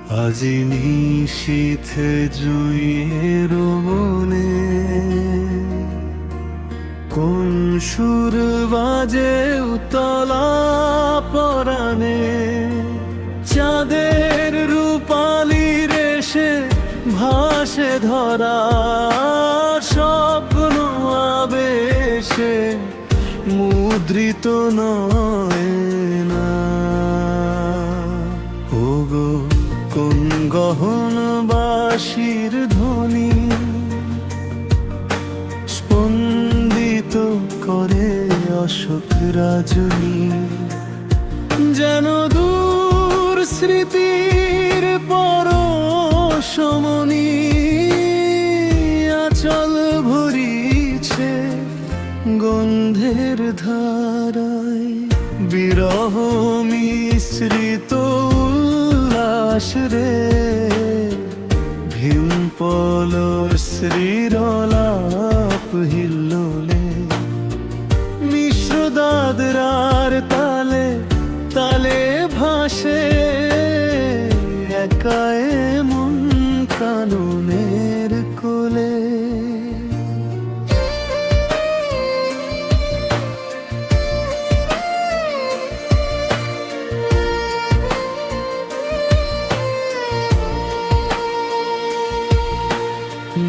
আজি নিশীথে জুঁয়ের মনে কোন সুর বাজে উতলা পরাণে, চাঁদের রূপালি রেশে ভাসে ধরা স্বপ্ন আবেশে মুদ্রিত নয় না। ওগো কোন গহন বাঁশির ধ্বনি স্পন্দিত করে অশোক রাজনী, যেন দূর স্মৃতির পরশমণি আচল ভরিছে গন্ধের ধারায়। বিরহ মিশ্রিত উল্লাস রে ভীম পলর শ্রীরলাপ হিল্লোলে, মিশ্র দাদরার তালে তালে ভাসে একা এমন কাননের কোলে।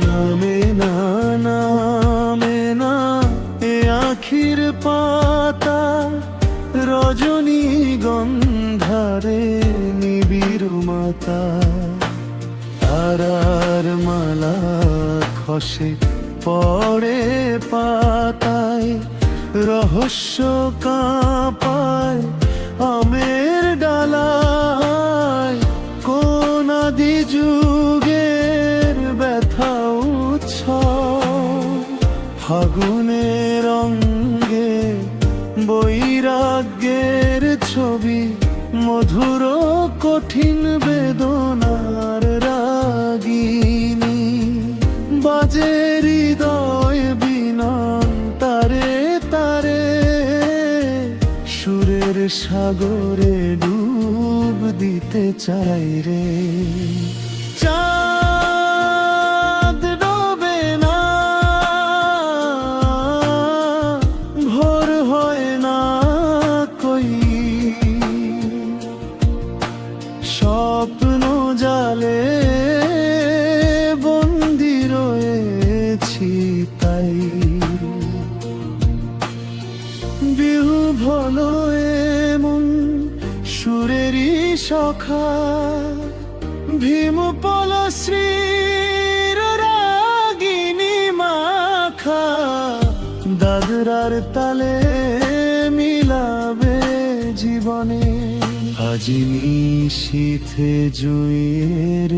নামে না নামে না এ আখির পাতা, রজনী গন্ধারে নিবিড় মাতা। তারার মালা খসে পড়ে পাতায়, রহস্য কাঁপায় আমের ডালায়। কোন আদি যুগের ব্যথা উৎসব, ফাগুনের অঙ্গে বৈরাগ্যের ছবি, মধুর কঠিন বেদনার রাগিনী। বাজে হৃদয় বিনন তারে তারে, সুরের সাগরে ডুব দিতে চাই রে। চাঁদ ডোবে না, ভোর হয় না কই, স্বপ্ন জালে বন্দি রয়েছি তাই। বিহু ভলো এমন সুরেরই সখা, ভীম পল শ্রীর রাগিনী মাখা। দাদরার তালে মিলাবে জীবনে, আজি নিশীথে জুঁয়ের